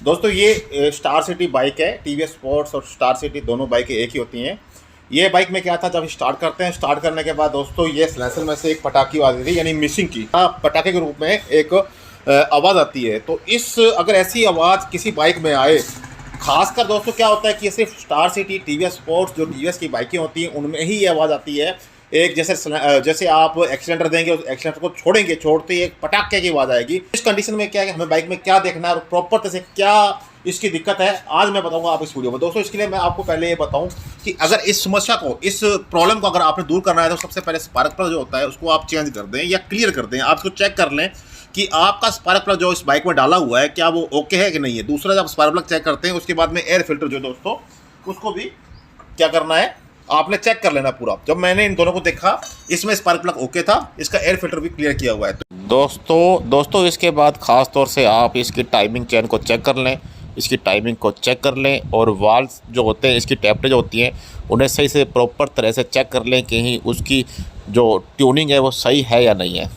दोस्तों ये star city bike है, टीवीएस स्पोर्ट्स और स्टार सिटी दोनों बाइकें एक ही होती हैं। ये बाइक में क्या था, जब स्टार्ट करते हैं, स्टार्ट करने के बाद दोस्तों ये सिलेंसर में से एक पटाखी आती थी, यानी मिसिंग की पटाखे के रूप में एक आवाज़ आती है। तो इस अगर ऐसी आवाज़ किसी बाइक में आए, खासकर दोस्तों क्या होता है कि ये सिर्फ स्टार सिटी, टीवीएस स्पोर्ट्स जो टीवीएस की बाइकें होती हैं उनमें ही ये आवाज़ आती है। एक जैसे आप एक्सीलेंटर देंगे, उस एक्सीलेंटर को छोड़ेंगे, छोड़ते ही एक पटाखे की आवाज़ आएगी। इस कंडीशन में क्या है कि हमें बाइक में क्या देखना है और प्रॉपर तरह से क्या इसकी दिक्कत है, आज मैं बताऊंगा आप इस वीडियो में। दोस्तों इसके लिए मैं आपको पहले ये बताऊं कि अगर इस समस्या को, इस प्रॉब्लम को अगर आपने दूर करना है तो सबसे पहले स्पार्क प्लग जो होता है उसको आप चेंज कर दें या क्लियर कर दें। आप इसको चेक कर लें कि आपका स्पार्क प्लग जो इस बाइक में डाला हुआ है क्या वो ओके है कि नहीं है। दूसरा, जब स्पार्क प्लग चेक करते हैं उसके बाद में एयर फिल्टर जो दोस्तों उसको भी क्या करना है, आपने चेक कर लेना पूरा। जब मैंने इन दोनों को देखा, इसमें स्पार्क प्लग ओके था, इसका एयर फिल्टर भी क्लियर किया हुआ है। दोस्तों इसके बाद ख़ास तौर से आप इसकी टाइमिंग चेन को चेक कर लें, इसकी टाइमिंग को चेक कर लें और वाल्व्स जो होते हैं, इसकी टैपटें जो होती हैं उन्हें सही से प्रॉपर तरह से चेक कर लें कि उसकी जो ट्यूनिंग है वो सही है या नहीं है।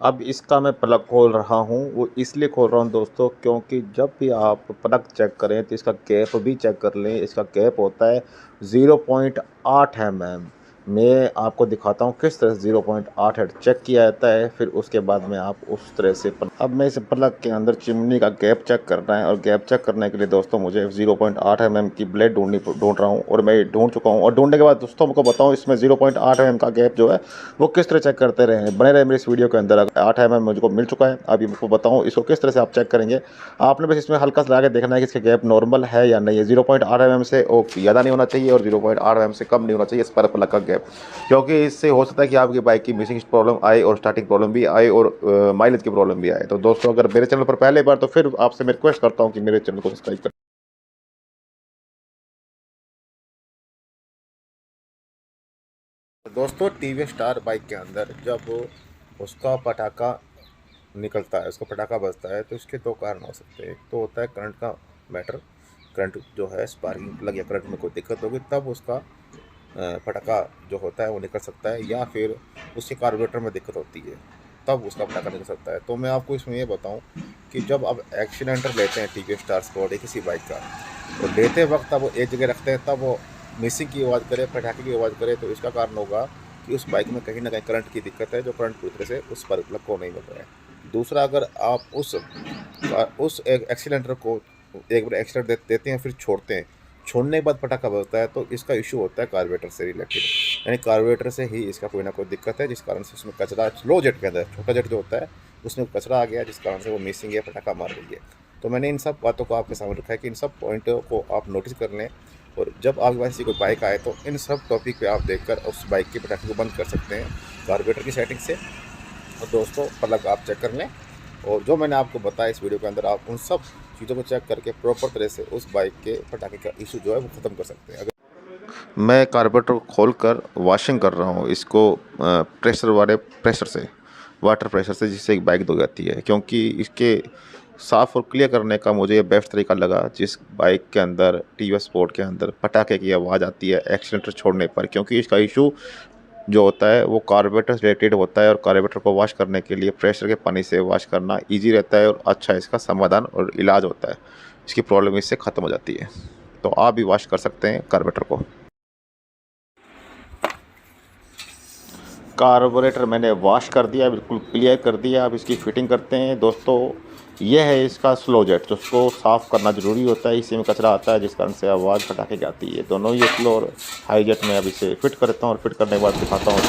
अब इसका मैं प्लग खोल रहा हूँ, वो इसलिए खोल रहा हूँ दोस्तों क्योंकि जब भी आप प्लग चेक करें तो इसका गैप भी चेक कर लें। इसका गैप होता है 0.8 mm। मैं आपको दिखाता हूँ किस तरह से 0.8 चेक किया जाता है, फिर उसके बाद में आप उस तरह से अब मैं इस प्लग के अंदर चिमनी का गैप चेक करना है। और गैप चेक करने के लिए दोस्तों मुझे 0.8 mm की ब्लेड ढूंढ रहा हूँ और मैं ढूंढ चुका हूँ। और ढूंढने के बाद दोस्तों आपको बताऊँ इसमें 0.8 mm का गैप जो है वो किस तरह चेक करते रहे, बने रहे मेरे इस वीडियो के अंदर। 8 mm मुझको मिल चुका है। अभी आपको बताऊँ इसको किस तरह से आप चेक करेंगे। आपने बस इसमें हल्का सा लगा के देखना है कि इसका गैप नॉर्मल है या नहीं है। 0.8 mm से ज़्यादा नहीं होना चाहिए और 0.8 mm से कम नहीं होना चाहिए स्पार्क प्लग का गैप, क्योंकि इससे हो सकता है कि आपकी बाइक की मिसिंग प्रॉब्लम आए और स्टार्टिंग प्रॉब्लम भी आए और माइलेज की प्रॉब्लम भी आए। तो दोस्तों अगर मेरे चैनल पर पहले बार तो फिर आपसे मैं रिक्वेस्ट करता हूं कि मेरे चैनल को सब्सक्राइब करें। दोस्तों टीवीएस स्टार बाइक के अंदर जब उसका पटाखा निकलता है, उसका पटाखा बजता है, तो इसके दो कारण हो सकते हैं। एक तो होता है करंट का मैटर, करंट जो है स्पार्किंग प्लग या करंट में कोई दिक्कत होगी तब उसका पटाखा जो होता है वो निकल सकता है, या फिर उसके कार्बोरेटर में दिक्कत होती है तब उसका पटाखा निकल सकता है। तो मैं आपको इसमें ये बताऊं कि जब आप एक्सीलेंटर लेते हैं टीवीएस स्टार स्पोर्ट या किसी बाइक का, तो लेते वक्त अब वो एक जगह रखते हैं तब वो मिसिंग की आवाज़ करे, पटाखे की आवाज़ करे, तो इसका कारण होगा कि उस बाइक में कहीं ना कहीं करंट की दिक्कत है, जो करंट पूरी तरह से उस स्पार्क प्लग को नहीं मिल रहा है। दूसरा, अगर आप उस एक्सीलेंटर को एक बार एक्सीलेंटर देते हैं फिर छोड़ते हैं, छोड़ने के बाद पटाखा बजता है, तो इसका इशू होता है कार्बोरेटर से रिलेटेड, यानी कार्बोरेटर से ही इसका कोई ना कोई दिक्कत है, जिस कारण से उसमें कचरा, लो जेट के अंदर छोटा जेट जो होता है उसमें कचरा आ गया, जिस कारण से वो मिसिंग या पटाखा मार रही है। तो मैंने इन सब बातों को आपके सामने रखा है कि इन सब पॉइंटों को आप नोटिस कर लें, और जब आपके पास कोई बाइक आए तो इन सब टॉपिक पे आप देखकर उस बाइक के पटाखे को बंद कर सकते हैं कार्बोरेटर की सेटिंग से। और दोस्तों प्लग आप चेक कर लें, और जो मैंने आपको बताया इस वीडियो के अंदर, आप उन सब चीज़ों को चेक करके प्रॉपर तरह से उस बाइक के पटाखे का इशू जो है वो ख़त्म कर सकते हैं। अगर मैं कार्बोरेटर खोलकर वॉशिंग कर रहा हूँ इसको प्रेशर से, वाटर प्रेशर से, जिससे एक बाइक धो जाती है, क्योंकि इसके साफ़ और क्लियर करने का मुझे ये बेस्ट तरीका लगा। जिस बाइक के अंदर, टीवीएस स्पोर्ट के अंदर पटाखे की आवाज़ आती है एक्सीलेंटर छोड़ने पर, क्योंकि इसका इशू जो होता है वो कार्बोरेटर रिलेटेड होता है, और कार्बोरेटर को वॉश करने के लिए प्रेशर के पानी से वॉश करना इजी रहता है और अच्छा इसका समाधान और इलाज होता है, इसकी प्रॉब्लम इससे ख़त्म हो जाती है। तो आप भी वॉश कर सकते हैं कार्बोरेटर को। कार्बोरेटर मैंने वॉश कर दिया, बिल्कुल क्लियर कर दिया। अब इसकी फिटिंग करते हैं। दोस्तों यह है इसका स्लो जेट, जिसको साफ़ करना ज़रूरी होता है, इसी में कचरा आता है जिस कारण से आवाज़ पटाखे की आती है। दोनों ही स्लो और हाई जेट में अब इसे फिट करता हूँ, और फिट करने के बाद दिखाता हूँ।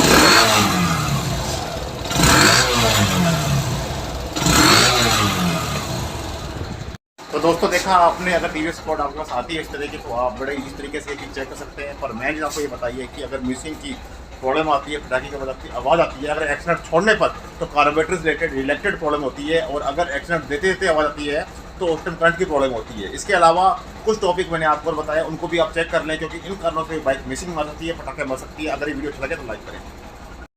तो दोस्तों देखा आपने, अगर टीवीएस स्पोर्ट आपके पास आती है इस तरीके, तो आप बड़े इस तरीके से चेक कर सकते हैं। पर मैं आपको ये बताइए कि अगर मिसिंग की प्रॉब्लम आती है, पटाखे की आवाज़ आती है, अगर एक्सीडेंट छोड़ने पर तो कार्बोरेटर रिलेटेड प्रॉब्लम होती है, और अगर एक्सीडेंट देते देते आवाज़ आती है तो उस टाइम करंट की प्रॉब्लम होती है। इसके अलावा कुछ टॉपिक मैंने आपको बताया, उनको भी आप चेक कर लें, क्योंकि इन कारणों से बाइक मिसिंग मार सकती है, पटाखे मार सकती है। अगर ये वीडियो अच्छा लगे तो लाइक करें।